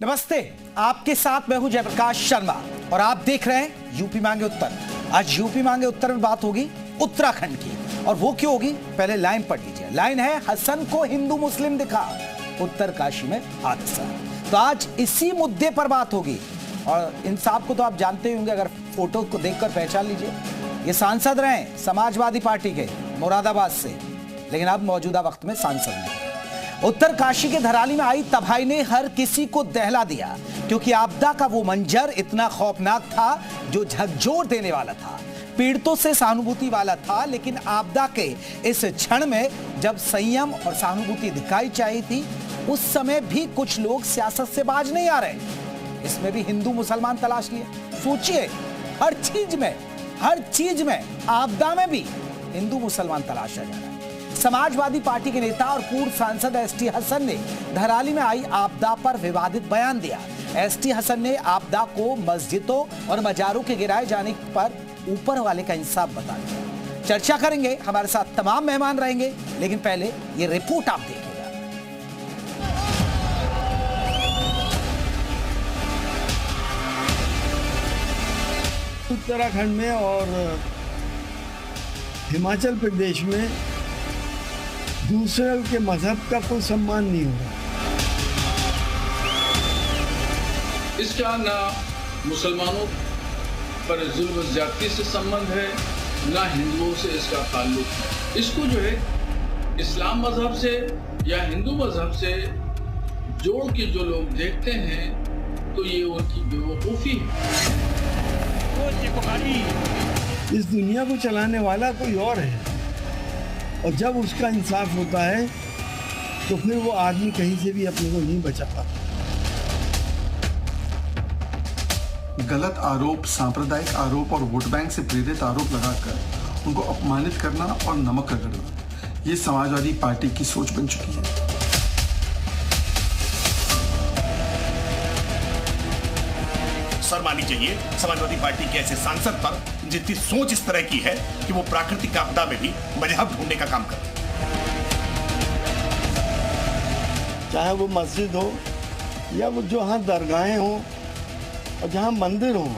नमस्ते, आपके साथ मैं हूं जयप्रकाश शर्मा और आप देख रहे हैं यूपी मांगे उत्तर। आज यूपी मांगे उत्तर में बात होगी उत्तराखंड की, और वो क्यों होगी, पहले लाइन पढ़ लीजिए। लाइन है, हसन को हिंदू मुस्लिम दिखा, उत्तरकाशी में हादसा। तो आज इसी मुद्दे पर बात होगी। और इन साहब को तो आप जानते ही होंगे, अगर फोटो को देखकर पहचान लीजिए। ये सांसद रहे समाजवादी पार्टी के मुरादाबाद से, लेकिन अब मौजूदा वक्त में सांसद नहीं। उत्तरकाशी के धराली में आई तबाही ने हर किसी को दहला दिया, क्योंकि आपदा का वो मंजर इतना खौफनाक था जो झकझोर देने वाला था, पीड़ितों से सहानुभूति वाला था। लेकिन आपदा के इस क्षण में जब संयम और सहानुभूति दिखाई चाहिए थी, उस समय भी कुछ लोग सियासत से बाज नहीं आ रहे। इसमें भी हिंदू मुसलमान तलाश लिए। सोचिए, हर चीज में आपदा में भी हिंदू मुसलमान तलाशा जा रहा है। समाजवादी पार्टी के नेता और पूर्व सांसद एसटी हसन ने धराली में आई आपदा पर विवादित बयान दिया। एसटी हसन ने आपदा को मस्जिदों और मजारों के गिराए जाने पर ऊपर वाले का इंसाफ बता दिया। चर्चा करेंगे, हमारे साथ तमाम मेहमान रहेंगे, लेकिन पहले ये रिपोर्ट आप देखिएगा। उत्तराखंड में और हिमाचल प्रदेश में दूसरे के मजहब का कोई सम्मान नहीं होगा। इसका ना मुसलमानों पर जुल्म ज्यादती से संबंध है, ना हिंदुओं से इसका ताल्लुक है। इसको जो है इस्लाम मजहब से या हिंदू मजहब से जोड़ के जो लोग देखते हैं, तो ये उनकी बेवकूफ़ी है। इस दुनिया को चलाने वाला कोई और है, और जब उसका इंसाफ होता है तो फिर वो आदमी कहीं से भी अपने को नहीं बचा पाता। गलत आरोप, सांप्रदायिक आरोप और वोट बैंक से प्रेरित आरोप लगाकर उनको अपमानित करना और नमक रगड़ना, ये समाजवादी पार्टी की सोच बन चुकी है। सर मानी चाहिए समाजवादी पार्टी के ऐसे सांसद पर जिसकी सोच इस तरह की है कि वो प्राकृतिक आपदा में भी मजहब ढूंढने का काम करते हैं। चाहे वो मस्जिद हो या वो जहाँ दरगाहें हों और जहाँ मंदिर हों,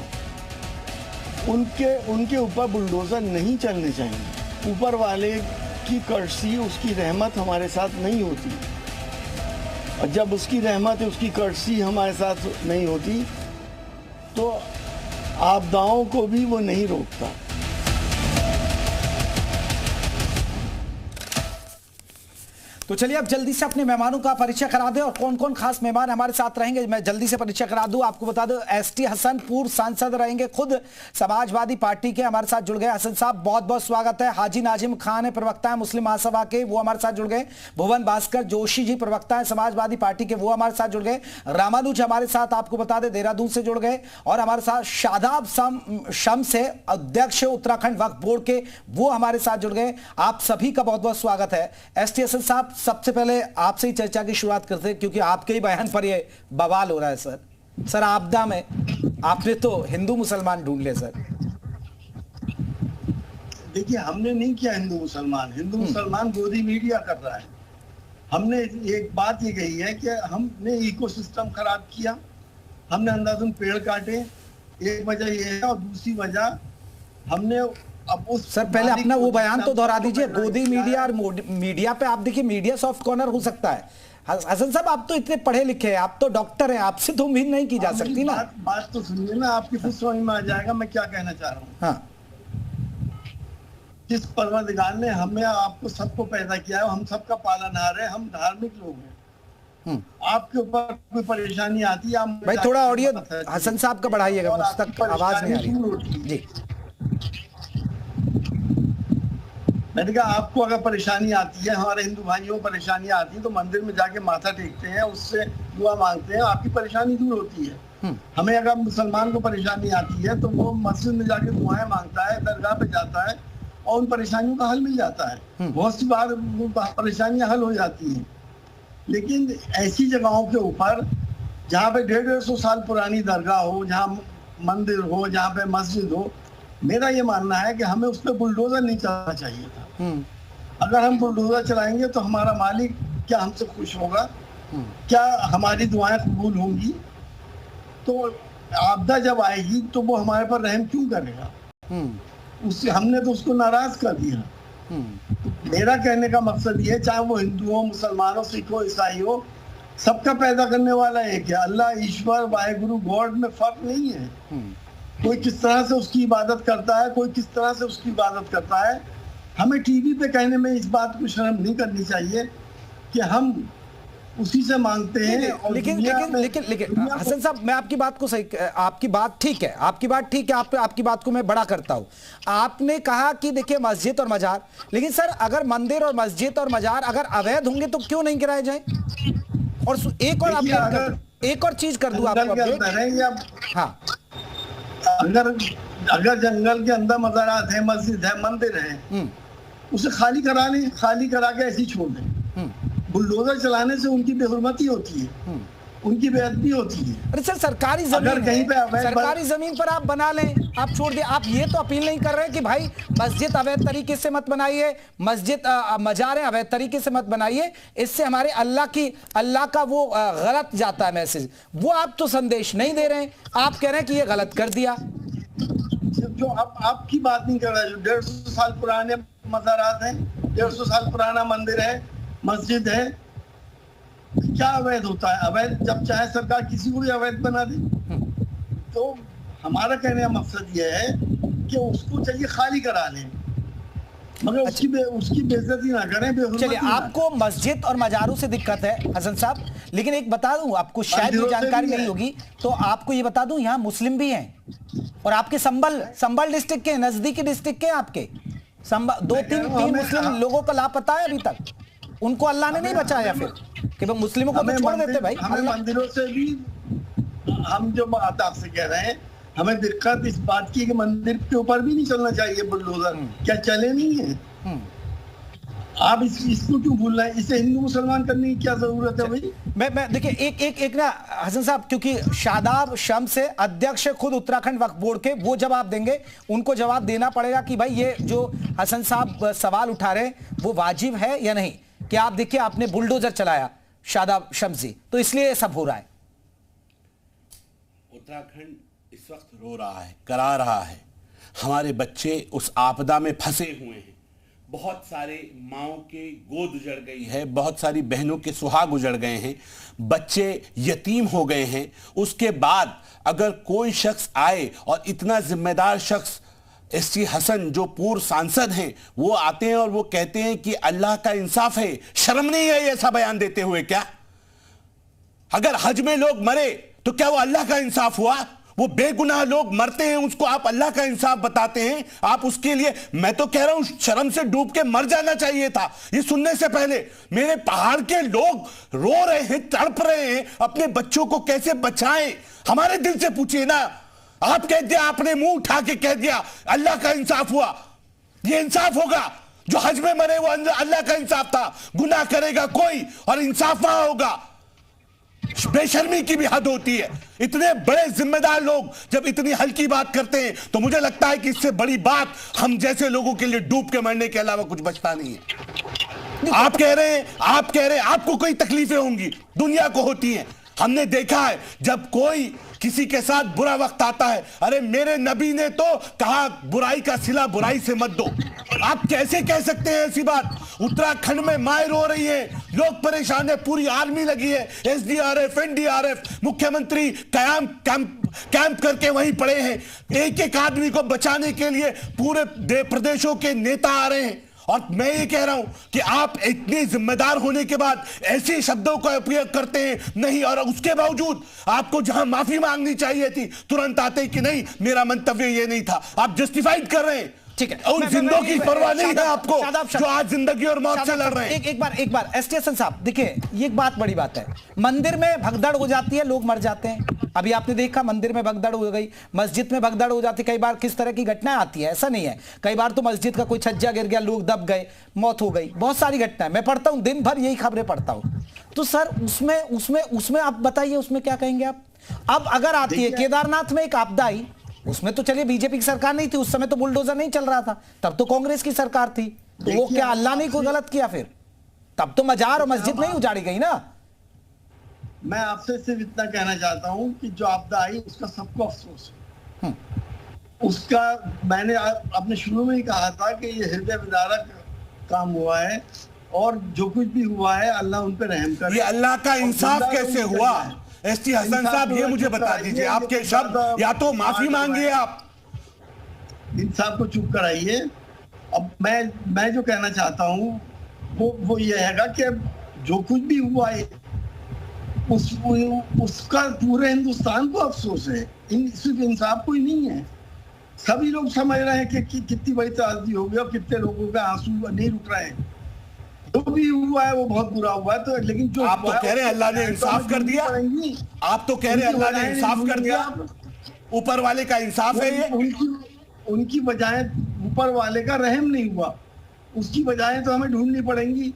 उनके ऊपर बुलडोजर नहीं चलने चाहिए। ऊपर वाले की कर्सी, उसकी रहमत हमारे साथ नहीं होती, और जब उसकी रहमत, उसकी कर्सी हमारे साथ नहीं होती तो आपदाओं को भी वो नहीं रोकता। तो चलिए अब जल्दी से अपने मेहमानों का परिचय करा दें, और कौन कौन खास मेहमान हमारे साथ रहेंगे मैं जल्दी से परिचय करा दूं। आपको बता दूं, एसटी हसन पूर्व सांसद रहेंगे, खुद समाजवादी पार्टी के, हमारे साथ जुड़ गए। हसन साहब, बहुत बहुत स्वागत है। हाजी नाजिम खान है, प्रवक्ता है मुस्लिम महासभा के, वो हमारे साथ जुड़ गए। भुवन भास्कर जोशी जी, प्रवक्ता है समाजवादी पार्टी के, वो हमारे साथ जुड़ गए। रामानुज हमारे साथ, आपको बता दें, देहरादून से जुड़ गए। और हमारे साथ शादाब शम्स है, अध्यक्ष उत्तराखंड वक्फ बोर्ड के, वो हमारे साथ जुड़ गए। आप सभी का बहुत बहुत स्वागत है। एसटी हसन साहब, सबसे पहले आपसे ही चर्चा की शुरुआत करते हैं, क्योंकि आपके ही बयान पर ये बवाल हो रहा है। सर आपदा में आपने तो हिंदू मुसलमान ढूंढ ले। सर देखिए, हमने नहीं किया हिंदू मुसलमान गोदी मीडिया कर रहा है। हमने एक बात ये कही है कि हमने इकोसिस्टम खराब किया, हमने अंधाधुंध पेड़ काटे, एक वजह ये है, और दूसरी वजह हमने सर पहले अपना वो बयान तो दोहरा दीजिए। गोदी मीडिया और मीडिया पे आप देखिए, मीडिया सॉफ्ट कॉर्नर हो सकता है। हसन साहब, आप तो इतने पढ़े लिखे हैं, आप तो डॉक्टर हैं, आपसे तो उम्मीद नहीं की जा सकती ना। बात तो सुनिए ना, आपकी खुद समझ में आ जाएगा मैं क्या कहना चाह रहा हूँ। हाँ, जिस परवरदिगार ने हमें आपको सबको पैदा किया है, हम सबका पालनहार है, हम धार्मिक लोग हैं। आपके ऊपर कोई परेशानी आती है, भाई थोड़ा ऑडियो हसन साहब का बढ़ाइएगा, मुझ तक आवाज नहीं आ रही जी। मैंने कहा, आपको अगर परेशानी आती है, हमारे हिंदू भाइयों को परेशानी आती है, तो मंदिर में जाके माथा टेकते हैं, उससे दुआ मांगते हैं, आपकी परेशानी दूर होती है। हमें अगर मुसलमान को परेशानी आती है तो वो मस्जिद में जाके दुआएं मांगता है, दरगाह पे जाता है, और उन परेशानियों का हल मिल जाता है। बहुत सी बार परेशानियां हल हो जाती हैं। लेकिन ऐसी जगहों के ऊपर जहाँ पे 150-150 साल पुरानी दरगाह हो, जहाँ मंदिर हो, जहाँ पे मस्जिद हो, मेरा ये मानना है कि हमें उस पर बुलडोजर नहीं चलाना चाहिए था। अगर हम बुलडोजर चलाएंगे तो हमारा मालिक क्या हमसे खुश होगा? क्या हमारी दुआएं कबूल होंगी? तो आपदा जब आएगी तो वो हमारे पर रहम क्यों करेगा? उससे हमने तो उसको नाराज कर दिया। तो मेरा कहने का मकसद ये है, चाहे वो हिंदू हो, मुसलमान हो, सिख हो, ईसाई हो, सबका पैदा करने वाला एक है। अल्लाह, ईश्वर, वाहेगुरु, गॉड में फर्क नहीं है। कोई किस तरह से उसकी इबादत करता है, कोई किस तरह से उसकी इबादत करता है। हमें टीवी पे कहने में इस बात को शर्म नहीं करनी चाहिए कि हम उसी से मांगते हैं। और लेकिन हसन साहब, मैं आपकी बात को सही, आपकी बात ठीक है, आपकी बात ठीक है, आपकी बात को मैं बड़ा करता हूं। आपने कहा कि देखिए मस्जिद और मजार, लेकिन सर अगर मंदिर और मस्जिद और मजार अगर अवैध होंगे तो क्यों नहीं गिराए जाए? और एक और चीज कर दूं आपको। हाँ, अगर जंगल के अंदर मज़ारात है, मस्जिद है, मंदिर है, उसे खाली करा लें, खाली करा के ऐसे ही छोड़ दें। बुलडोजर चलाने से उनकी बेहुरमती होती है, उनकी बेअदबी होती है। अरे सर, सरकारी जमीन कहीं पे सरकारी जमीन पर आप बना लें, आप छोड़ दिए। आप ये तो अपील नहीं कर रहे कि भाई मस्जिद अवैध तरीके से मत बनाइए, मस्जिद मजारें अवैध तरीके से मत बनाइए, इससे हमारे अल्लाह का वो गलत जाता है मैसेज। वो आप तो संदेश नहीं दे रहे हैं, आप कह रहे हैं कि ये गलत कर दिया। जो आपकी बात नहीं कर रहा है, जो 150 साल पुराने मज़ारात हैं, 150 साल पुराना मंदिर है, मस्जिद है, क्या अवैध होता है? अवैध जब चाहे सरकार किसी को भी अवैध बना दे। तो हमारा कहने का मकसद ये है कि उसको चाहिए खाली करा लें, मगर उसकी बेइज्जती ना करें। चलिए, आपको मस्जिद और मजारों से दिक्कत है हसन साहब, लेकिन एक बता दूं आपको, शायद ये जानकारी नहीं होगी तो आपको ये बता दूं, यहाँ मुस्लिम भी हैं और आपके संबल डिस्ट्रिक्ट के नजदीकी डिस्ट्रिक्ट के आपके दो तीन मुस्लिम लोगों का लापता है अभी तक। उनको अल्लाह ने नहीं बचाया फिर कि वो मुस्लिमों को छोड़ देते भाई। हमें मंदिरों से भी, हम जो बात आपसे कह रहे हैं, हमें दिक्कत इस बात की कि मंदिर के ऊपर भी नहीं चलना चाहिए बुलडोजर। क्या चले नहीं है? आप इसको क्यों भूल रहे हैं? इसे हिंदू मुसलमान करने की क्या जरूरत है भाई? मैं देखिए एक ना हसन साहब, क्योंकि शादाब शम्स से अध्यक्ष खुद उत्तराखंड वक्फ बोर्ड के, वो जवाब देंगे, उनको जवाब देना पड़ेगा कि भाई ये जो हसन साहब सवाल उठा रहे हैं वो वाजिब है या नहीं। कि आप देखिए, आपने बुलडोजर चलाया शादाब शम्सी, तो इसलिए ये सब हो रहा है। उत्तराखंड इस वक्त रो रहा है, करा रहा है। हमारे बच्चे उस आपदा में फंसे हुए हैं। बहुत सारे माओं के गोद उजड़ गई है, बहुत सारी बहनों के सुहाग उजड़ गए हैं, बच्चे यतीम हो गए हैं। उसके बाद अगर कोई शख्स आए और इतना जिम्मेदार शख्स एसटी हसन जो पूर्व सांसद हैं, वो आते हैं और वो कहते हैं कि अल्लाह का इंसाफ है। शर्म नहीं है ऐसा बयान देते हुए? क्या अगर हज में लोग मरे तो क्या वो अल्लाह का इंसाफ हुआ? वो बेगुनाह लोग मरते हैं, उसको आप अल्लाह का इंसाफ बताते हैं। आप उसके लिए, मैं तो कह रहा हूं, शर्म से डूब के मर जाना चाहिए था। ये सुनने से पहले मेरे पहाड़ के लोग रो रहे हैं, तड़प रहे हैं, अपने बच्चों को कैसे बचाएं। हमारे दिल से पूछिए ना। आप कह दिया, आपने मुंह उठा के कह दिया अल्लाह का इंसाफ हुआ। ये इंसाफ होगा? जो हज में मरे वो अल्लाह का इंसाफ था। गुनाह करेगा कोई और इंसाफ वहां होगा। बेशर्मी की भी हद होती है। इतने बड़े जिम्मेदार लोग जब इतनी हल्की बात करते हैं तो मुझे लगता है कि इससे बड़ी बात हम जैसे लोगों के लिए डूब के मरने के अलावा कुछ बचता नहीं है। आप कह रहे हैं आपको कोई तकलीफें होंगी, दुनिया को होती हैं। हमने देखा है जब कोई किसी के साथ बुरा वक्त आता है, अरे मेरे नबी ने तो कहा बुराई का सिला बुराई से मत दो। आप कैसे कह सकते हैं ऐसी बात? उत्तराखंड में माए रो रही है, लोग परेशान है, पूरी आर्मी लगी है, एसडीआरएफ, एनडीआरएफ, मुख्यमंत्री कैंप करके वहीं पड़े हैं। एक एक आदमी को बचाने के लिए पूरे प्रदेशों के नेता आ रहे हैं। और मैं ये कह रहा हूं कि आप इतने जिम्मेदार होने के बाद ऐसे शब्दों का उपयोग करते हैं नहीं, और उसके बावजूद आपको जहां माफी मांगनी चाहिए थी तुरंत आते कि नहीं मेरा मंतव्य ये नहीं था। आप जस्टिफाइड कर रहे हैं। ठीक है, उन जिंदों की परवाह नहीं है आपको जो आज जिंदगी और मौत से लड़ रहे हैं। एक बार एसटी हसन साहब देखिए, ये एक बात बड़ी बात है। मंदिर में भगदड़ हो जाती है, लोग मर जाते हैं। अभी आपने देखा मंदिर में भगदड़ हो गई, मस्जिद में भगदड़ हो जाती है। कई बार किस तरह की घटनाएं आती है, ऐसा नहीं है। कई बार तो मस्जिद का कोई छज्जा गिर गया, लोग दब गए, मौत हो गई, बहुत सारी घटनाएं मैं पढ़ता हूं, दिन भर यही खबरें पढ़ता हूं। तो सर उसमें आप बताइए, उसमें क्या कहेंगे आप? अब अगर आती है केदारनाथ में एक आपदा आई, उसमें तो चलिए बीजेपी की सरकार नहीं थी, उस समय तो बुलडोजर नहीं चल रहा था, तब तो कांग्रेस की सरकार थी। तो वो क्या अल्लाह ने कोई गलत किया फिर? तब तो मजार और मस्जिद नहीं उजाड़ी गई ना। मैं आपसे सिर्फ इतना कहना चाहता हूँ कि जो आपदा आई उसका सबको अफसोस है। उसका मैंने अपने शुरू में ही कहा था कि ये हृदय विदारक काम हुआ है, और जो कुछ भी हुआ है अल्लाह उन पे रहम करे। ये अल्लाह का इंसाफ कैसे हुआ? एसटी हसन साहब ये मुझे बता दीजिए, आपके शब्द या तो माफी मांगिए आप, इंसाफ को चुप कराइए। अब मैं जो कहना चाहता हूँ वो ये हैगा कि जो कुछ भी हुआ है उसका पूरे हिंदुस्तान को अफसोस है, सिर्फ इंसाफ को ही नहीं है। सभी लोग समझ रहे हैं कि कितनी बड़ी त्रासदी हो गई और कितने लोगों का आंसू नहीं रुक रहे हैं। जो भी हुआ है वो बहुत बुरा हुआ है, तो लेकिन जो आप तो कह रहे हैं अल्लाह ने इंसाफ कर दिया, आप तो कह रहे हैं अल्लाह ने इंसाफ कर दिया, ऊपर वाले का इंसाफ है ये। उनकी बजाय ऊपर वाले का रहम नहीं हुआ, उसकी बजाय तो हमें ढूंढनी पड़ेंगी।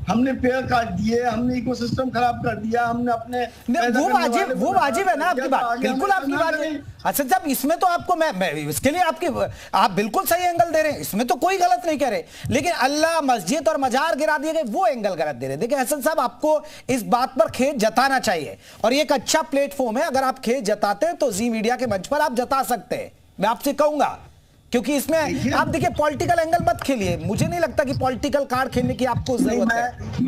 हमने पेड़ काट दिए, हमने इकोसिस्टम खराब कर दिया, हमने अपने वो वाजिब है ना आपकी बात, बिल्कुल आपकी बात है हसन साहब। इसमें तो आपको मैं इसके लिए आप बिल्कुल सही एंगल दे रहे हैं, इसमें तो कोई गलत नहीं कह रहे, लेकिन अल्लाह मस्जिद और मजार गिरा दिए गए वो एंगल गलत दे रहे। देखिए हसन साहब, आपको इस बात पर खेद जताना चाहिए और ये एक अच्छा प्लेटफॉर्म है। अगर आप खेद जताते हैं तो जी मीडिया के मंच पर आप जता सकते हैं, मैं आपसे कहूंगा, क्योंकि इसमें आप देखिए पॉलिटिकल एंगल मत खेलिए। मुझे नहीं लगता कि पॉलिटिकल कार्ड खेलने की आपको जरूरत है।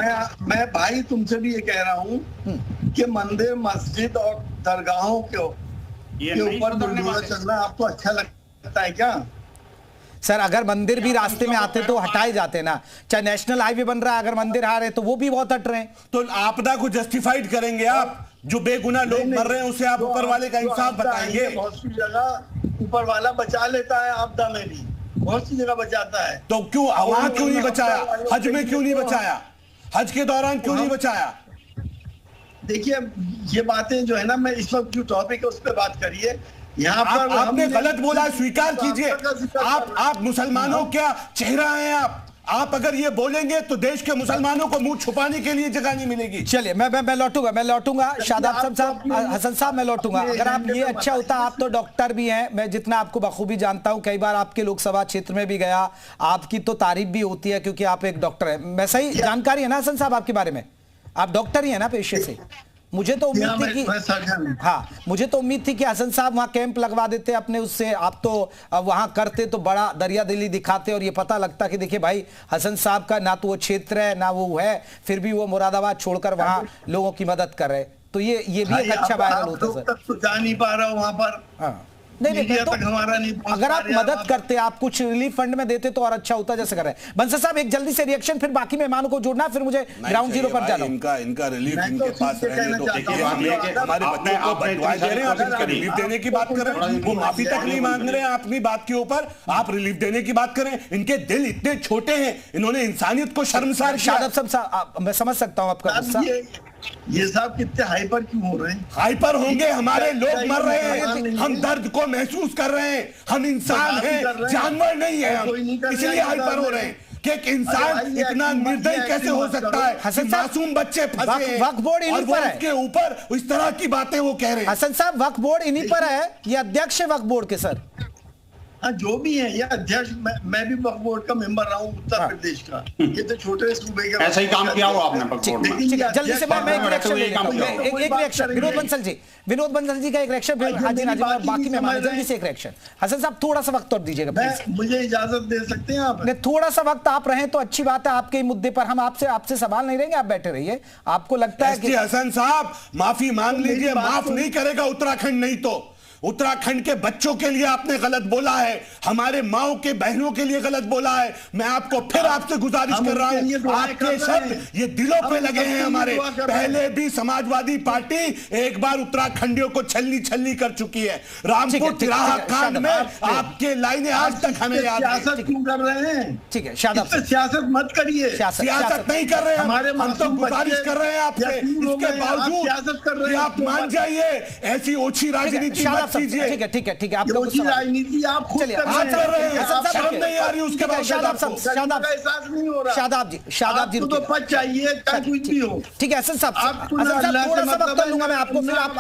मैं भाई तुमसे भी ये कह रहा हूँ कि मंदिर मस्जिद और दरगाहों के ऊपर बुलडोजर चलना आपको अच्छा लगता है क्या? सर अगर मंदिर भी रास्ते में आते तो हटाए जाते ना, चाहे नेशनल हाईवे बन रहा है, अगर मंदिर आ रहे तो वो भी बहुत हट रहे हैं। तो आपदा को जस्टिफाइड करेंगे आप? जो बेगुनाह लोग मर रहे हैं उसे आप ऊपर वाले का इंसाफ बताएंगे? बहुत सी जगह ऊपर वाला बचा लेता है, आपदा में भी बहुत सी जगह बचाता है। तो क्यों वहां क्यों नहीं बचाया? हज में क्यों नहीं बचाया? हज के दौरान क्यों नहीं बचाया? देखिए ये बातें जो है ना, मैं इस वक्त जो टॉपिक है उस पर बात करिए। यहाँ पर आपने गलत बोला, स्वीकार कीजिए। आप मुसलमानों क्या चेहरा हैं आप अगर ये बोलेंगे तो देश के मुसलमानों को मुंह छुपाने के लिए जगह नहीं मिलेगी। चलिए मैं लौटूंगा शादाब साहब हसन साहब, मैं लौटूंगा। अगर आप ये अच्छा होता, आप तो डॉक्टर भी हैं, मैं जितना आपको बखूबी जानता हूं, कई बार आपके लोकसभा क्षेत्र में भी गया, आपकी तो तारीफ भी होती है क्योंकि आप एक डॉक्टर हैं। मैं सही जानकारी है ना हसन साहब आपके बारे में? आप डॉक्टर ही है ना पेशे से? मुझे तो उम्मीद थी कि मुझे तो उम्मीद थी कि हसन साहब वहां कैंप लगवा देते अपने, उससे आप तो वहां करते तो बड़ा दरिया दिली दिखाते और ये पता लगता कि देखिए भाई हसन साहब का ना तो वो क्षेत्र है ना वो है, फिर भी वो मुरादाबाद छोड़कर वहां लोगों की मदद कर रहे। तो ये भी एक अच्छा वायरल होता सर। तो जा नहीं पा रहा हूं वहां पर। नहीं तो हमारा नहीं, अगर आप मदद करते, आप कुछ रिलीफ फंड में देते तो और अच्छा होता, जैसे कर रहे हैं। बंसल साहब एक जल्दी से रिएक्शन, फिर बाकी मेहमानों को जोड़ना, फिर मुझे ग्राउंड जीरो पर जाना। इनका रिलीफ इनके पास रहने दो। हमारे बच्चों को बददुआएं दे रहे हैं, आप इनका रिलीफ देने की बात कर रहे हैं, वो माफी तक नहीं मांग रहे हैं अपनी बात के ऊपर, आप रिलीफ देने की बात करें। इनके दिल इतने छोटे हैं, इन्होंने इंसानियत को शर्मसार किया। शादाब साहब मैं समझ सकता हूं आपका गुस्सा। ये साहब कितने हाइपर क्यों हो रहे हैं? हाइपर होंगे, हमारे लोग मर रहे हैं, हम दर्द को महसूस कर रहे हैं, हम इंसान हैं, जानवर नहीं है हम, इसलिए हाइपर हो रहे हैं कि एक इंसान इतना निर्दयी कैसे हो सकता है? मासूम बच्चे फंसे हैं वक्फ बोर्ड इन्हीं पर है, उसके ऊपर इस तरह की बातें वो कह रहे हैं। हसन साहब वक्फ बोर्ड इन्हीं पर है, ये अध्यक्ष है वक्फ बोर्ड के सर। हाँ जो भी है, ये अध्यक्ष, मैं भी वक्फ बोर्ड का मेंबर रहा हूँ उत्तर प्रदेश का। ये तो छोटे सूबे का ऐसा ही काम किया हो आपने वक्फ बोर्ड में। जल्दी से मैं एक रिएक्शन विनोद बंसल जी का एक रिएक्शन, फिर हाजी नाजिम और बाकी मेहमान, जल्दी से एक रिएक्शन। हसन साहब थोड़ा सा वक्त और दीजिएगा प्लीज। मुझे इजाजत दे सकते हैं आप? थोड़ा सा वक्त आप रहें तो अच्छी बात है, आपके मुद्दे पर हम आपसे सवाल नहीं रहेंगे, आप बैठे रहिए। आपको लगता है कि हसन साहब माफी मांग लीजिए, माफ नहीं करेगा उत्तराखंड, नहीं तो उत्तराखंड के बच्चों के लिए आपने गलत बोला है, हमारे माओ के बहनों के लिए गलत बोला है। मैं आपको फिर आपसे गुजारिश कर रहा हूं, आपके शब्द ये दिलों पे लगे हैं हमारे। पहले भी समाजवादी पार्टी एक बार उत्तराखंडियों को छलनी कर चुकी है। रामपुर तिराहा कांड में आपके लाइनें आज तक हमें याद है। सियासत क्यों कर रहे हैं? ठीक है शादाब, सियासत मत करिए। सियासत नहीं कर रहे हैं, हम तो गुजारिश कर रहे हैं आपसे, इसके बावजूद आप मान जाइए, ऐसी ओछी राजनीति ठीक है आपका राजनीति आप खुद कर रहे हैं, शर्म नहीं आ रही उसके बाद? शादाब जी तो पच चाहिए, कुछ भी हो। ठीक है हसन साहब थोड़ा सा वक्त लूंगा मैं आपको, फिर आप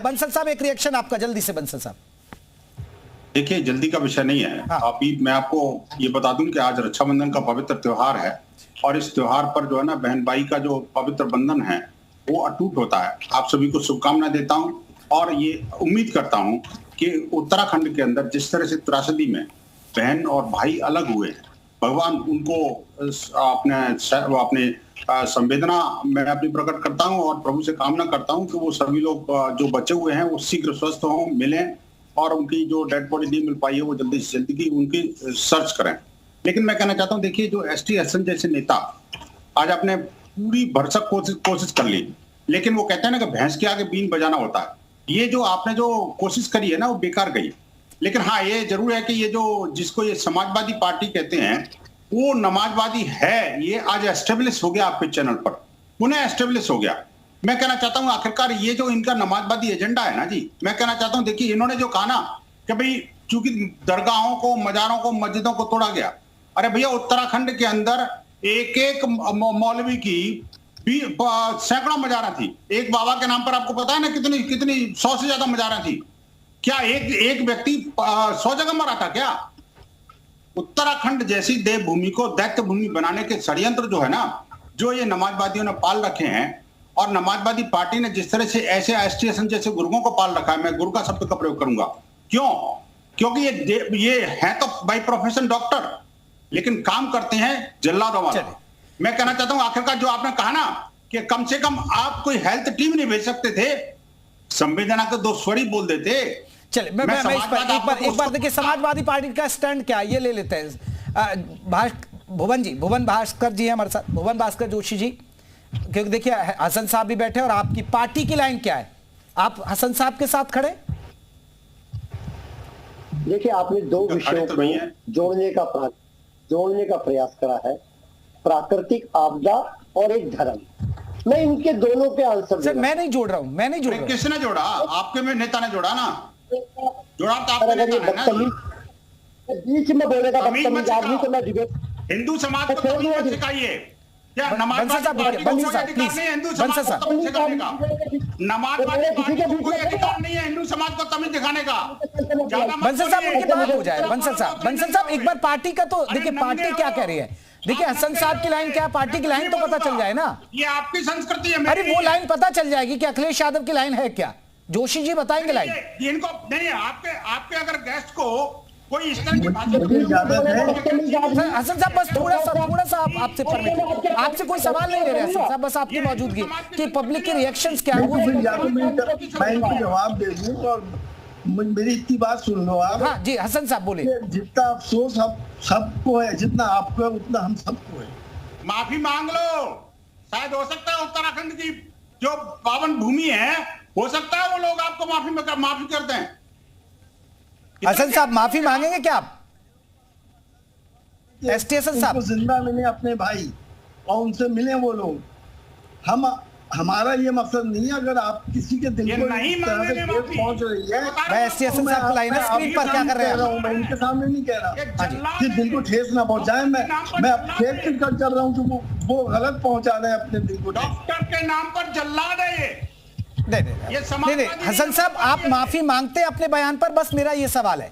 बंसल साहब एक रिएक्शन आपका जल्दी से। बंसल साहब देखिए जल्दी का विषय नहीं है। हाँ। मैं आपको ये बता दूं कि आज रक्षाबंधन का पवित्र त्योहार है और इस त्योहार पर जो है ना बहन भाई का जो पवित्र बंधन है वो अटूट होता है। आप सभी को शुभकामनाएं देता हूं और ये उम्मीद करता हूं कि उत्तराखंड के अंदर जिस तरह से त्रासदी में बहन और भाई अलग हुए, भगवान उनको अपने संवेदना मैं अपनी प्रकट करता हूं और प्रभु से कामना करता हूं कि वो सभी लोग जो बचे हुए हैं वो शीघ्र स्वस्थ हों, मिलें और उनकी जो डेड बॉडी नहीं मिल पाई है वो जल्दी से जल्दी की उनकी सर्च करें। लेकिन मैं कहना चाहता हूं, देखिए जो एसटी हसन जैसे नेता आज आपने पूरी भरसक कोशिश कर ली, लेकिन वो कहते हैं ना कि भैंस के आगे बीन बजाना होता है। ये जो आपने जो कोशिश करी है ना वो बेकार गई। लेकिन हाँ ये जरूर है कि ये जो जिसको ये समाजवादी पार्टी कहते हैं वो नमाजवादी है, ये आज एस्टेब्लिश हो गया आपके चैनल पर, पुनः एस्टेब्लिश हो गया। मैं कहना चाहता हूं आखिरकार ये जो इनका नमाजवादी एजेंडा है ना जी, मैं कहना चाहता हूं देखिए इन्होंने जो कहा ना कि भाई चूंकि दरगाहों को, मजारों को, मस्जिदों को तोड़ा गया, अरे भैया उत्तराखंड के अंदर एक एक मौलवी की सैकड़ों मजारा थी। एक बाबा के नाम पर आपको पता है ना कितनी 100 से ज्यादा मजारा थी। क्या एक व्यक्ति 100 जगह मरा था क्या? उत्तराखंड जैसी देवभूमि को दैत्य भूमि बनाने के षड्यंत्र जो है ना, जो ये नमाजवादियों ने पाल रखे हैं, और नमाजवादी पार्टी ने जिस तरह से ऐसे एसटीएसन जैसे गुर्गों को पाल रखा है, मैं गुर्गा शब्द का प्रयोग करूंगा। क्यों? क्योंकि ये है तो बाय प्रोफेशन डॉक्टर, लेकिन काम करते हैं जल्लादों वाला। मैं कहना चाहता हूं आखिरकार जो आपने कहा ना कि कम से कम आप कोई हेल्थ टीम नहीं भेज सकते थे, संवेदना के 2 स्वर ही बोल देते। चलिए मैं एक बार देखिए समाजवादी पार्टी का स्टैंड क्या है ये ले लेते हैं। भुवन भास्कर जी हैं हमारे साथ, भुवन भास्कर जोशी जी, क्योंकि देखिए हसन साहब भी बैठे और आपकी पार्टी की लाइन क्या है, आप हसन साहब के साथ खड़े? देखिए आपने 2 विषयों को जोड़ने का प्रयास करा है, प्राकृतिक आपदा और एक धर्म। मैं इनके दोनों पे आंसर सर मैं नहीं जोड़ रहा हूं, मैं नहीं जोड़ रहा हूं। किसने जोड़ा? आपके में नेता ने जोड़ा ना, जोड़ा तो आपके नेता है ना। बीच में बोलेगा बदतमीज आदमी तो मैं डिबेट हिंदू समाज को तमीज सिखाइए। क्या नमाजवादी पार्टी को कोई अधिकार नहीं है हिंदू समाज को तमीज सिखाने का? नमाजवादी पार्टी को कोई अधिकार नहीं है हिंदू समाज को तमीज दिखाने का। बंसल साहब उनकी बात हो जाए। बंसल साहब एक बार पार्टी का तो देखिए, पार्टी क्या कह रही है। देखिए हसन साहब की लाइन क्या है, पार्टी की लाइन तो पता चल जाए ना। ये आपकी संस्कृति है। अरे वो लाइन पता चल जाएगी कि अखिलेश यादव की लाइन है क्या, जोशी जी बताएंगे लाइन। इनको नहीं, आपके अगर गेस्ट को कोई इस तरह की हसन साहब बस थोड़ा सा आपसे परमिट, आपसे कोई सवाल नहीं ले रहे हसन साहब, बस आपकी मौजूदगी कि पब्लिक के रिएक्शंस क्या है वो मैं इनको जवाब दे दूं और मेरी इतनी बात सुन लो आप। हाँ जी हसन साहब बोले। जितना अफसोस सबको है, जितना आपको है उतना हम सबको है। माफी मांग लो, शायद हो सकता है उत्तराखंड की जो पावन भूमि है, हो सकता है वो लोग आपको माफी कर दें। हसन साहब माफी मांगेंगे क्या आप? एसटीएसन साहब जिंदा मिले अपने भाई और उनसे मिले वो लोग। हमारा ये मकसद नहीं है, अगर आप किसी के दिल को नहीं पहुंच रही है, मैं एसटीएसन साहब को लाइन स्क्रीन पर क्या कर रहे हैं, मैं इनके सामने नहीं कह रहा कि दिल को ठेस ना पहुंचाए। मैं खेत कर रहा हूँ कि वो गलत पहुंचा रहे हैं अपने दिल को। डॉक्टर के नाम पर जल्लाद है ये। नहीं हसन साहब आप माफी मांगते हैं अपने बयान पर, बस मेरा ये सवाल है।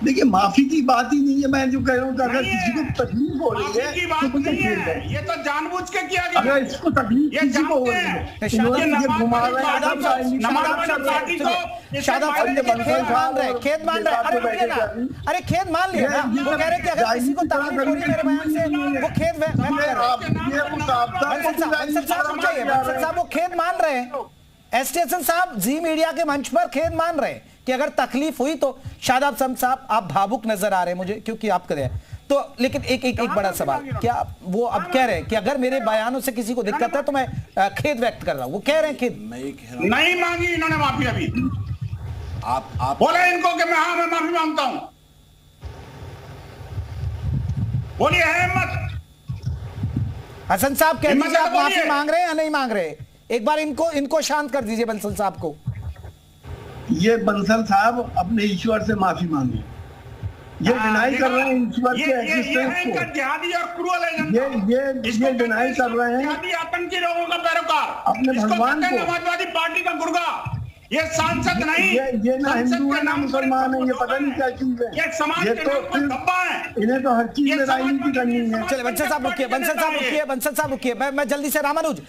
देखिए माफी की बात ही नहीं है, मैं जो कह रहा हूँ अगर किसी को तकलीफ हो रही है तो मुझे खेल है, ये तो जानबूझ के किया गया। अगर इसको तकलीफ किसी को हो रही है, घुमा रहे खेत मान रहे, अरे खेत मान लिया ना, वो कह रहे कि अगर किसी को तकलीफ हो रही है मेरे बयान से, वो खेत वो खेत मान रहे हैं। एसटीएसन साहब जी मीडिया के मंच पर खेद मान रहे हैं कि अगर तकलीफ हुई तो शादाब साहब आप भावुक नजर आ रहे हैं मुझे, क्योंकि आप करें तो। लेकिन एक बड़ा सवाल, क्या वो अब कह रहे हैं कि अगर मेरे बयानों से किसी को दिक्कत है तो मैं खेद व्यक्त कर रहा हूं, वो कह रहे हैं खेद नहीं मांगी इन्होंने माफी अभी। आप बोले इनको कि मैं माफी मांगता हूं, बोलिए है हिम्मत। हसन साहब कह दीजिए आप माफी मांग रहे हैं या नहीं मांग रहे? एक बार इनको शांत कर दीजिए बंसल साहब को। ये बंसल साहब अपने ईश्वर से माफी मांगे, ये डिनाई कर रहे हैं ईश्वर के एग्जिस्टेंस को। जिहादी और क्रूअल एजेंट ये डिनाई कर रहे हैं आतंकी लोगों का पैरोकार अपने भगवान को। समाजवादी पार्टी का गुर्गा ये सांसद नहीं, ये ना हिंदू है ना मुसलमान है, ये पता नहीं क्या चीज है। ये समाज ये के तो नाम पर धब्बा है। इन्हें तो हर चीज में राजनीति करनी है। चलिए बंसल साहब रुकिए, बंसल साहब रुकिए, मैं जल्दी से रामानुज,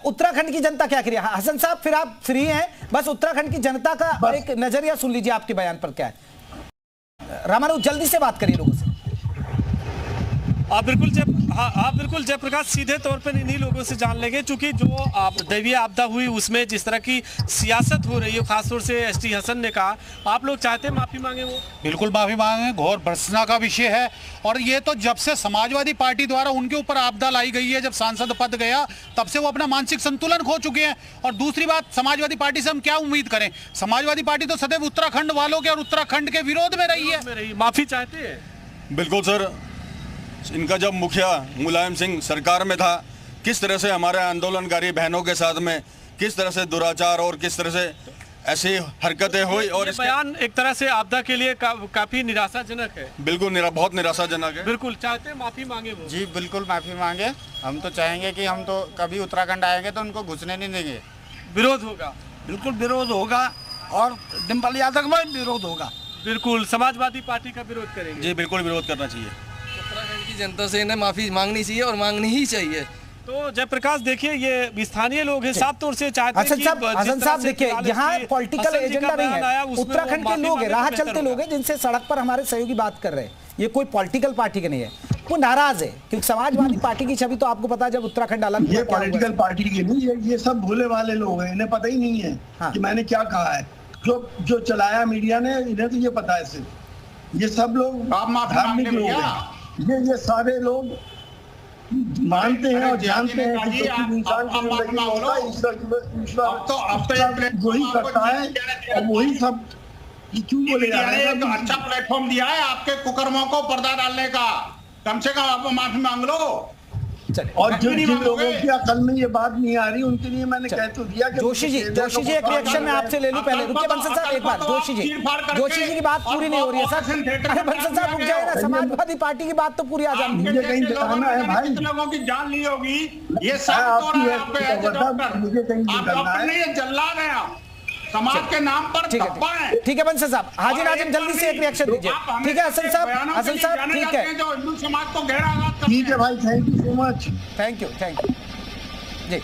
उत्तराखंड की जनता क्या करिए? हसन साहब फिर आप फ्री हैं, बस उत्तराखंड की जनता का एक नजरिया सुन लीजिए, आपके बयान पर क्या है। रामानुज जल्दी से बात करिए लोगों से। आप बिल्कुल जयप्रकाश सीधे तौर पर इन्हीं लोगों से जान लेंगे, चूंकि जो दैवीय आपदा हुई उसमें जिस तरह की सियासत हो रही है, खासतौर से एसटी हसन ने कहा, आप लोग चाहते हैं माफी मांगे? वो बिल्कुल माफी मांगे, घोर भर्त्सना का विषय है। और ये तो जब से समाजवादी पार्टी द्वारा उनके ऊपर आपदा लाई गई है, जब सांसद पद गया, तब से वो अपना मानसिक संतुलन खो चुके हैं। और दूसरी बात, समाजवादी पार्टी से हम क्या उम्मीद करें? समाजवादी पार्टी तो सदैव उत्तराखंड वालों के और उत्तराखंड के विरोध में रही है। माफी चाहते हैं? बिल्कुल सर, इनका जब मुखिया मुलायम सिंह सरकार में था, किस तरह से हमारे आंदोलनकारी बहनों के साथ में किस तरह से दुराचार और किस तरह से ऐसी हरकतें हुई। और इस बयान एक तरह से आपदा के लिए काफी निराशाजनक है। बिल्कुल बहुत निराशाजनक है। बिल्कुल चाहते हैं माफी मांगे वो? जी बिल्कुल माफी मांगे। हम तो चाहेंगे कि हम तो कभी उत्तराखंड आएंगे तो उनको घुसने नहीं देंगे। विरोध होगा? बिल्कुल विरोध होगा, और डिम्पल यादव में विरोध होगा। बिल्कुल समाजवादी पार्टी का विरोध करेंगे? जी बिल्कुल विरोध करना चाहिए। उत्तराखंड की जनता से इन्हें माफी मांगनी चाहिए और मांगनी ही चाहिए। तो जयप्रकाश देखिए, ये स्थानीय लोग हैं, साफ तौर से चाहते हैं कि हसन साहब देखिए, यहाँ पॉलिटिकल एजेंडा नहीं है, उत्तराखंड के लोग हैं, राह चलते लोग हैं जिनसे सड़क पर हमारे सहयोगी बात कर रहे हैं, ये कोई पॉलिटिकल पार्टी के नहीं है। वो नाराज है क्योंकि समाजवादी पार्टी की छवि तो आपको पता है जब उत्तराखंड अलग, ये पॉलिटिकल पार्टी के नहीं है, ये सब भोले वाले लोग हैं, इन्हें पता ही नहीं है कि मैंने क्या कहा है। जो चलाया मीडिया ने, इन्हें तो ये पता है सिर्फ। ये सब लोग धार्मिक लोग हैं, ये सारे लोग मानते हैं और जानते हैं कि इंसान की जिंदगी में होता है, ईश्वर वही करता है और वही सब। क्यों बोले जा रहे हैं? तो अच्छा प्लेटफॉर्म दिया है आपके कुकर्मों को पर्दा डालने का, कम से कम आप माफी मांग लो। और जिन लोगों की अकल में ये बात नहीं आ रही, उनके लिए मैंने कह तो दिया कि जोशी जी एक रिएक्शन में आपसे ले लूं पहले। रुकिए बंसल साहब एक बार, जोशी जी की बात पूरी नहीं हो रही है सर। अरे बंसल साहब रुक जाइए ना, समाजवादी पार्टी की बात तो पूरी आ जानी है। मुझे कहीं जाना है भाई, लोगों की जान ली होगी, ये सब मुझे कहीं जाना है, जल्लाद है आप, समाज के नाम पर धब्बा है। ठीक है बंसल साहब, हाजी नाजिम जल्दी से एक रिएक्शन दीजिए। ठीक है हसन साहब ठीक है, जो हिंदू समाज को गहरा आघात। ठीक है भाई, thank you so much. Thank you ji.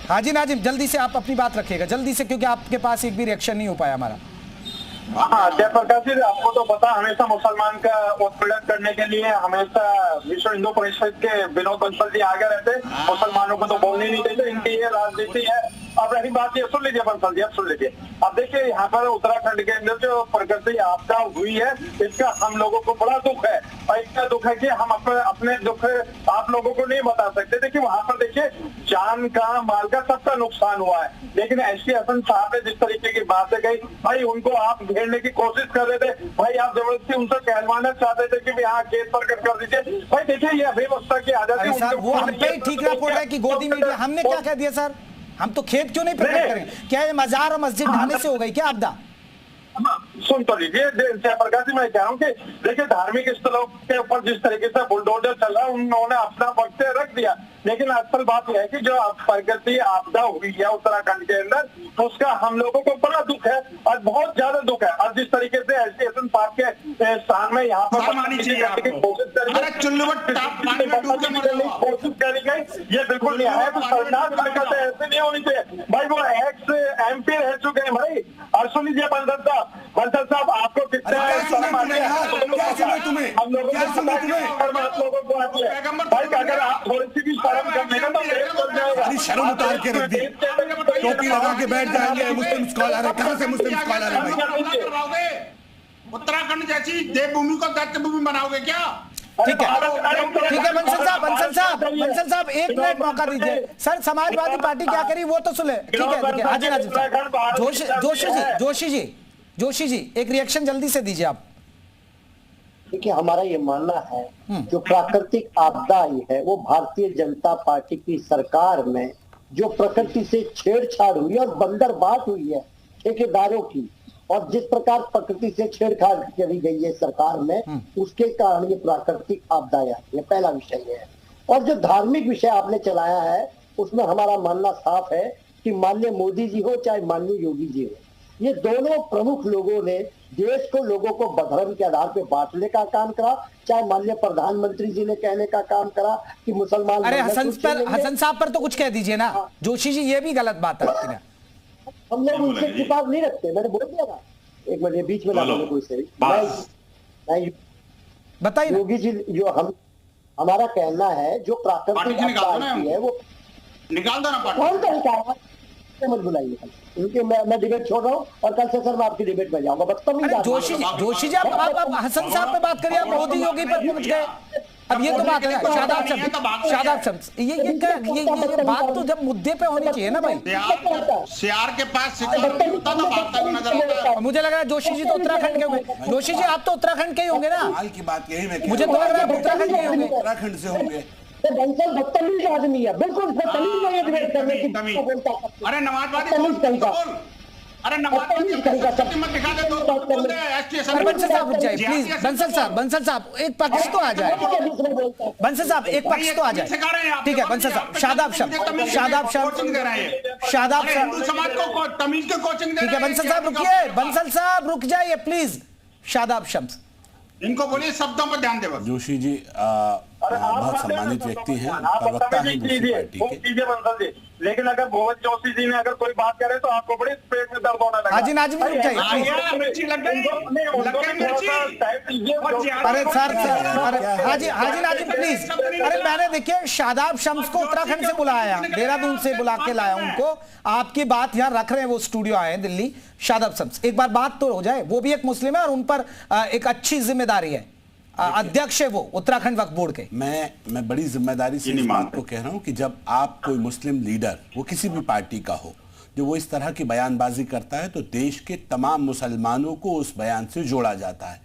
Haji Nazim जल्दी से आप अपनी बात रखिएगा, जल्दी से, क्योंकि आपके पास एक भी रिएक्शन नहीं हो पाया हमारा। हाँ जयप्रकाश जी, आपको तो पता, हमेशा मुसलमान का उत्पीड़न करने के लिए हमेशा विश्व हिंदू परिषद के विनोद बंसल जी आगे रहते, मुसलमानों को तो बोलने नहीं देते, इनकी ये राजनीति है। अब रही बात, ये सुन लीजिए बंसल जी, अब सुन लीजिए। अब देखिए, यहाँ पर उत्तराखंड के अंदर जो प्रकृति आपदा हुई है, इसका हम लोगों को बड़ा दुख है, और इतना दुख है कि हम अपने दुख आप लोगों को नहीं बता सकते। देखिए वहाँ पर देखिए, जान का, माल का, सबका नुकसान हुआ है, लेकिन एसटी हसन साहब ने जिस तरीके की बातें कही, भाई उनको आप घेरने की कोशिश कर रहे थे, भाई आप जबरदस्ती उनसे कहलवाना चाहते थे कि यहाँ केस प्रकट कर दीजिए। भाई देखिए, ये अव्यवस्था की आजादी, वो हम पे ही ठीक रिपोर्ट है कि गोदी मीडिया, हमने क्या कह दिया सर? हम तो खेत क्यों नहीं प्रकट करें? क्या ये मजार और मस्जिद ढाने से हो गई क्या आपदा? सुन तो लीजिए जयप्रकाश जी, मैं कह रहा हूँ कि देखिए, धार्मिक स्थलों के ऊपर जिस तरीके से बुलडोजर चल रहा है, उन्होंने अपना वक्त रख दिया, लेकिन असल बात यह है कि जो प्रकृति आपदा हुई है उत्तराखंड के अंदर, उसका हम लोगों को बड़ा दुख है और बहुत ज्यादा दुख है। और जिस तरीके से एसटी हसन साहब के स्थान में यहाँ पर कोशिश करी गई, ये बिल्कुल नहीं है। तो सरकार ऐसे नहीं होनी चाहिए भाई, वो एक्स MP रह चुके हैं भाई। और सुन लीजिए बंसल साहब, आपको कितना हम लोगों को आती है भाई, अगर आप थोड़ी सी भी शर्म करने का तो शर्म उतार के रख दी, टोपी लगा के बैठ जाएंगे मुस्लिम स्कॉलर है। कहाँ से मुस्लिम स्कॉलर है भाई? उत्तराखंड जैसी देवभूमि को दैत्य भूमि बनाओगे क्या? ठीक है बंसल साहब एक मिनट मौका दीजिए सर। समाजवादी पार्टी क्या करी वो तो सुने। ठीक है हाजी नाजिम साहब, जोशी जी एक रिएक्शन जल्दी से दीजिए आप। देखिए, हमारा ये मानना है जो प्राकृतिक आपदा आई है, वो भारतीय जनता पार्टी की सरकार में जो प्रकृति से छेड़छाड़ हुई और बंदरबांट हुई है ठेकेदारों की, और जिस प्रकार प्रकृति से छेड़छाड़ करी गई है सरकार में, उसके कारण ये प्राकृतिक आपदा आई है। पहला विषय ये है। और जो धार्मिक विषय आपने चलाया है, उसमें हमारा मानना साफ है कि माननीय मोदी जी हो चाहे माननीय योगी जी हो, ये दोनों प्रमुख लोगों ने देश को, लोगों को धर्म के आधार पे बांटने का काम करा, चाहे माननीय प्रधानमंत्री जी ने कहने का काम करा कि मुसलमान। अरे हसन साहब पर तो कुछ कह दीजिए ना। जोशी जी ये भी गलत बात है। हम लोग उनसे खिताब नहीं रखते, मैंने बोल दिया ना। एक मिनट बीच में लाने कोई से बताइए। योगी जी जो हमारा कहना है जो प्राकृतिक है वो निकाल दो ना। कौन सा निकाल, मत बुलाइए क्योंकि मैं डिबेट छोड़ रहा हूँ और कल से सर मैं आपकी डिबेट में जाऊंगा। जोशी जी आप हसन साहब पे बात करिए, आप मोदी योगी पर पहुंच गए। अब ये तो बात है शादाब शम्स, ये बात तो जब मुद्दे पे होनी चाहिए ना भाई। सीआर के पास मुझे लग रहा है जोशी जी तो उत्तराखंड के होंगे। जोशी जी आप तो उत्तराखंड के ही होंगे ना। हाल की बात यही मैं मुझे तो लग रहा है उत्तराखंड के होंगे। उत्तराखंड से होंगे। बंसल बदतमीज आदमी है, बिल्कुल तमीज नहीं है डिबेट करने की। अरे नमाजवादी अरे बंसल साहब रुक जाइए प्लीज। बंसल साहब एक पक्ष तो आ जाए। बंसल साहब एक पक्ष तो आ जाए, ठीक है। बंसल साहब शादाब शम्स समाज को तमीज के कोचिंग, ठीक है। बंसल साहब रुकिए, बंसल साहब रुक जाइए प्लीज। शादाब शम्स इनको बोलिए शब्दों पर ध्यान दे। जोशी जी बहुत सम्मानित व्यक्ति हैं, प्रवक्ता हैं दूसरी पार्टी के। लेकिन अगर मोहम्मद जोशी जी ने अगर कोई बात करे तो आपको बड़े पेट में दर्द होने लगा। हाजी नाजिम रुक जाइए। अरे सर हाजी नाजिम प्लीज। अरे मैंने देखिए शादाब शम्स को उत्तराखंड से बुलाया, देहरादून से बुला के लाया उनको। आपकी बात यहाँ रख रहे हैं, वो स्टूडियो आए हैं दिल्ली। शादाब शम्स एक बार बात तो हो जाए, वो भी एक मुस्लिम है और उन पर एक अच्छी जिम्मेदारी है, अध्यक्ष है वो उत्तराखंड वक्फ बोर्ड के। मैं बड़ी जिम्मेदारी से इस बात को कह रहा हूं कि जब आप कोई मुस्लिम लीडर, वो किसी भी पार्टी का हो, जो वो इस तरह की बयानबाजी करता है तो देश के तमाम मुसलमानों को उस बयान से जोड़ा जाता है।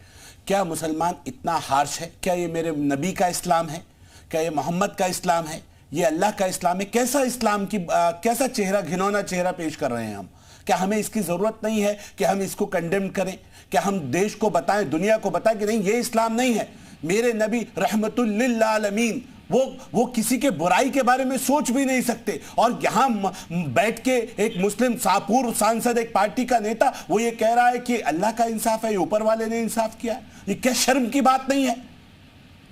क्या मुसलमान इतना हार्श है? क्या ये मेरे नबी का इस्लाम है? क्या ये मोहम्मद का इस्लाम है? ये अल्लाह का इस्लाम है? कैसा इस्लाम की कैसा चेहरा, घिनौना चेहरा पेश कर रहे हैं हम? क्या हमें इसकी जरूरत नहीं है कि हम इसको कंडेम करें? क्या हम देश को बताएं, दुनिया को बताएं कि नहीं ये इस्लाम नहीं है? मेरे नबी रहमतुल लिल आलमीन वो किसी के बुराई के बारे में सोच भी नहीं सकते, और यहां बैठ के एक मुस्लिम पूर्व सांसद, एक पार्टी का नेता, वो ये कह रहा है कि अल्लाह का इंसाफ है, ये ऊपर वाले ने इंसाफ किया। ये क्या शर्म की बात नहीं है?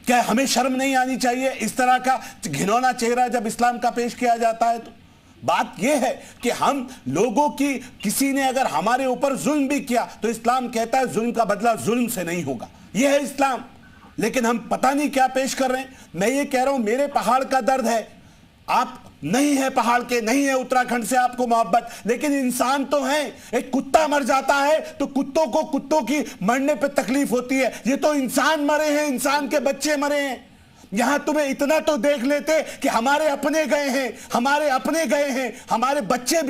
क्या हमें शर्म नहीं आनी चाहिए इस तरह का घिनौना चेहरा जब इस्लाम का पेश किया जाता है? तो बात यह है कि हम लोगों की, किसी ने अगर हमारे ऊपर जुल्म भी किया तो इस्लाम कहता है जुल्म का बदला जुल्म से नहीं होगा। यह है इस्लाम। लेकिन हम पता नहीं क्या पेश कर रहे हैं। मैं ये कह रहा हूं मेरे पहाड़ का दर्द है, आप नहीं है पहाड़ के, नहीं है उत्तराखंड से आपको मोहब्बत, लेकिन इंसान तो हैं। एक कुत्ता मर जाता है तो कुत्तों को कुत्तों की मरने पे तकलीफ होती है। ये तो इंसान मरे हैं, इंसान के बच्चे मरे हैं। यहां तुम्हें इतना तो देख लेते कि हमारे अपने गए हैं, हमारे बच्चे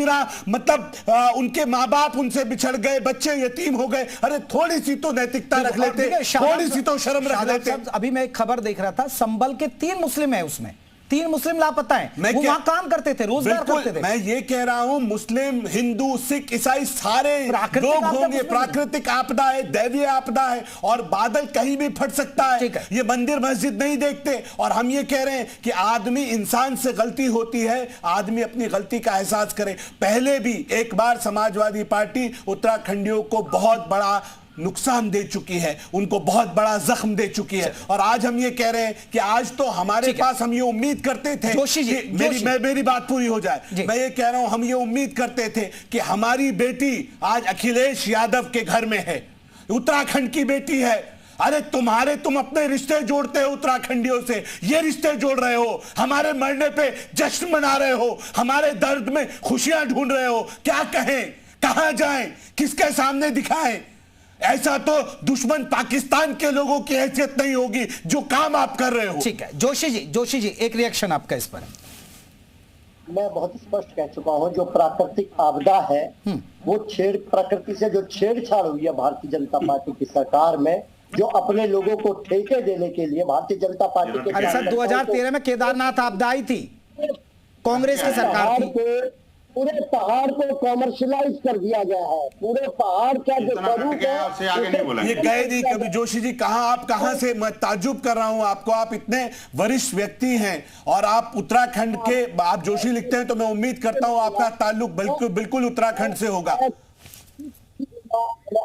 मतलब उनके माँ बाप उनसे बिछड़ गए, बच्चे यतीम हो गए। अरे थोड़ी सी तो नैतिकता रख लेते, थोड़ी सी तो शर्म रख लेते। अभी मैं एक खबर देख रहा था, संबल के 3 मुस्लिम है, उसमें 3 मुस्लिम लापता हैं। वो वहां काम करते थे, रोजगार करते थे। मैं ये कह रहा हूं मुस्लिम, हिंदू, सिख, ईसाई सारे लोग होंगे। प्राकृतिक आपदा है, दैवीय आपदा है, और बादल कहीं भी फट सकता है। ये मंदिर मस्जिद नहीं देखते। और हम ये कह रहे हैं कि आदमी, इंसान से गलती होती है, आदमी अपनी गलती का एहसास करे। पहले भी एक बार समाजवादी पार्टी उत्तराखंडियों को बहुत बड़ा नुकसान दे चुकी है, उनको बहुत बड़ा जख्म दे चुकी है। और आज हम ये कह रहे हैं कि आज तो हमारे पास, हम ये उम्मीद करते थे कि मेरी बात पूरी हो जाए। मैं ये कह रहा हूं हम ये उम्मीद करते थे कि हमारी बेटी आज अखिलेश यादव के घर में है, उत्तराखंड की बेटी है। अरे तुम अपने रिश्ते जोड़ते हो उत्तराखंडियों से, ये रिश्ते जोड़ रहे हो, हमारे मरने पे जश्न मना रहे हो, हमारे दर्द में खुशियां ढूंढ रहे हो। क्या कहें, कहां जाएं, किसके सामने दिखाएं? ऐसा तो दुश्मन पाकिस्तान के लोगों की हैसियत नहीं होगी जो काम आप कर रहे हो। ठीक है जोशी जी एक रिएक्शन आपका इस पर। मैं बहुत स्पष्ट कह चुका हूं, जो प्राकृतिक आपदा है वो प्रकृति से जो छेड़छाड़ हुई है भारतीय जनता पार्टी की सरकार में, जो अपने लोगों को ठेके देने के लिए भारतीय जनता पार्टी के। अरे सर 2013 में केदारनाथ आपदा आई थी, कांग्रेस की सरकार थी। पूरे पहाड़ को कॉमर्शलाइज कर दिया गया है। पूरे पहाड़ का जो स्वरूप है ये गए नहीं कभी। जोशी जी आप कहां से, मैं ताज्जुब कर रहा हूं आपको, आप इतने वरिष्ठ व्यक्ति हैं और आप उत्तराखंड के, आप जोशी लिखते हैं तो मैं उम्मीद करता हूं आपका ताल्लुक बिल्कुल उत्तराखंड से होगा।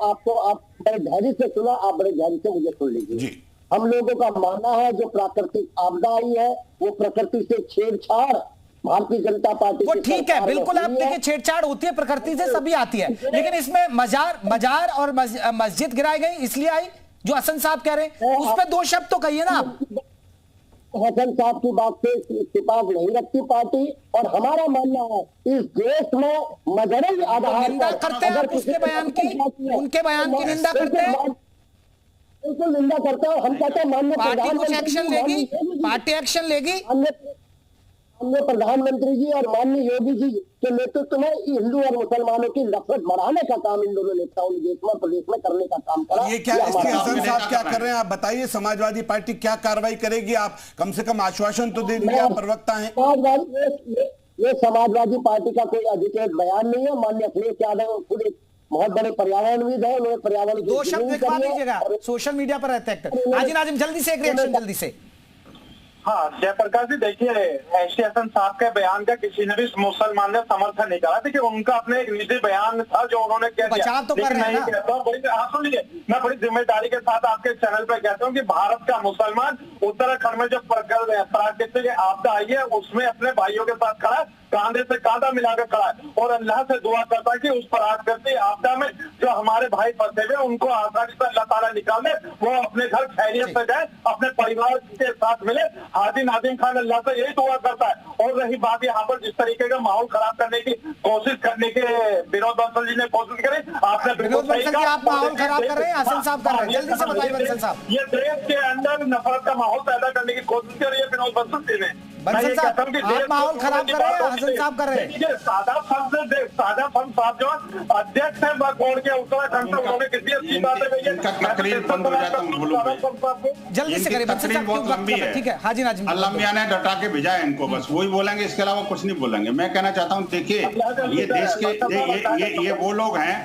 आपको, आप बड़े धैर्य से सुना, आप बड़े धैर्य से मुझे सुन लीजिए। हम लोगों का मानना है जो प्राकृतिक आपदा आई है वो प्रकृति से छेड़छाड़ भारतीय जनता पार्टी, वो ठीक है, बिल्कुल आप देखिए छेड़छाड़ होती है प्रकृति से, सभी आती है, लेकिन इसमें मजार और मस्जिद गिराई गई इसलिए आई, जो हसन साहब कह रहे हैं उस पर 2 शब्द तो कहिए ना आप। हसन साहब की बात से इत्तेफाक नहीं रखती पार्टी, और हमारा मानना है इस देश में मजहबी आधार निंदा करते हैं उसके बयान की, उनके बयान की निंदा करते हैं, बिल्कुल निंदा करते हैं। हम कहते हैं माननीय पार्टी कुछ एक्शन लेगी, पार्टी एक्शन लेगी। हमने प्रधानमंत्री जी और माननीय योगी जी के नेतृत्व में हिंदू और मुसलमानों की नफरत बढ़ाने का काम इन दोनों नेताओं ने देश में प्रदेश में करने का काम करा। ये क्या हसन साहब क्या कर रहे हैं आप बताइए, समाजवादी पार्टी क्या कार्रवाई करेगी? आप कम से कम आश्वासन तो दे दीजिए, आप प्रवक्ता हैं। ये समाजवादी पार्टी का कोई अधिकृत बयान नहीं है। माननीय अखिलेश यादव खुद एक बहुत बड़े पर्यावरणविद है, उन्होंने पर्यावरण 2 शब्द लिखवा दीजिएगा, सोशल मीडिया पर रहते एक्टर। नाजिम जल्दी से एक रिएक्शन जल्दी से। हाँ जयप्रकाश जी, देखिए एसटी हसन साहब के बयान का किसी ने भी मुसलमान ने समर्थन नहीं करा। देखिए उनका अपने एक निजी बयान था जो उन्होंने कह दिया, तो लेकिन नहीं कहता हूँ। सुन लीजिए, मैं बड़ी जिम्मेदारी के साथ आपके चैनल पे कहता हूँ कि भारत का मुसलमान उत्तराखंड में जो प्राकृतिक आपदा आई है उसमें अपने भाइयों के साथ खड़ा है, कांधे से कांधा मिलाकर खड़ा है, और अल्लाह से दुआ करता है कि उस प्राकृतिक आपदा में जो हमारे भाई फंसे हुए उनको आसानी से अल्लाह ताला निकाल दे, वो अपने घर खैरियत से जाए, अपने परिवार के साथ मिले। हाजी नाजिम खान अल्लाह से यही दुआ करता है। और रही बात यहाँ पर जिस तरीके का माहौल खराब करने की कोशिश करने के विनोद बंसल जी ने कोशिश करी, आपने बिल्कुल सही कहा, आप माहौल खराब कर रहे हैं, हसन साहब कर रहे हैं, जल्दी से बताइए बंसल साहब। ये देश के अंदर नफरत का माहौल पैदा करने की कोशिश करी है विनोद बंसल जी ने। बंसल साहब आप माहौल खराब कर रहे हैं, हसन साहब कर रहे हैं। सादा फंड साहब जो अध्यक्ष है बोर्ड के उत्तराखंड से, उन्होंने किसी अच्छी बातें कही है। जल्दी से करिए बंसल साहब, ठीक है। हाजी नाजिम अल्लाह मियां ने डटा के भेजा है इनको, बस वही बोलेंगे, इसके अलावा कुछ नहीं बोलेंगे। मैं कहना चाहता हूँ, देखिए ये देश के ये वो लोग हैं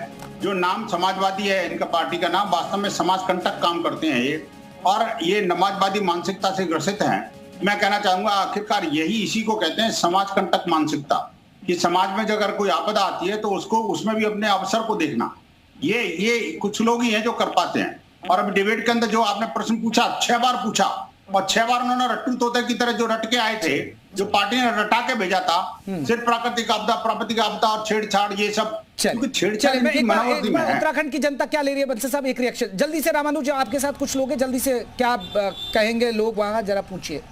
जो नाम समाजवादी है, इनका पार्टी का नाम, वास्तव में समाज कंटक काम करते हैं ये, और ये नमाजवादी मानसिकता से ग्रसित हैं। मैं कहना चाहूंगा आखिरकार यही इसी को कहते हैं समाज कंटक मानसिकता, कि समाज में जो अगर कोई आपदा आती है तो उसको उसमें भी अपने अवसर को देखना, ये कुछ लोग ही हैं जो कर पाते हैं। और अभी डिबेट के अंदर जो आपने प्रश्न पूछा 6 बार पूछा, और 6 बार उन्होंने रट्टू तोते की तरह जो रट के आए थे, जो पार्टी ने रटा के भेजा था, सिर्फ प्राकृतिक आपदा और छेड़छाड़, ये सब छेड़छाड़ उत्तराखंड की जनता क्या ले रही है? बंसल साहब एक रिएक्शन जल्दी से। रामानुज जो आपके साथ कुछ लोग हैं, जल्दी से क्या कहेंगे लोग वहां, जरा पूछिए।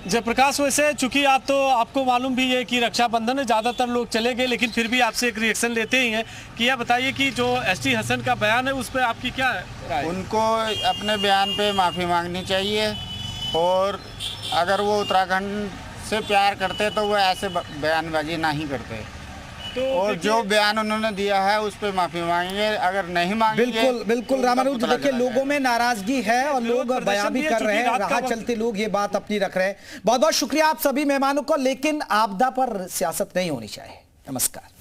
जयप्रकाश, वैसे चूंकि आपको मालूम भी है कि रक्षाबंधन है, ज़्यादातर लोग चले गए, लेकिन फिर भी आपसे एक रिएक्शन लेते ही हैं कि यह बताइए कि जो एसटी हसन का बयान है उस पर आपकी क्या राय? उनको अपने बयान पे माफ़ी मांगनी चाहिए, और अगर वो उत्तराखंड से प्यार करते तो वो ऐसे बयानबाजी नहीं करते। और जो बयान उन्होंने दिया है उस पर माफी मांगेंगे, अगर नहीं मांगेंगे बिल्कुल रामानुज, देखिए लोगों में नाराजगी है और लोग बयान भी कर रहे हैं, राह चलते लोग ये बात अपनी रख रहे हैं। बहुत बहुत शुक्रिया आप सभी मेहमानों को, लेकिन आपदा पर सियासत नहीं होनी चाहिए। नमस्कार।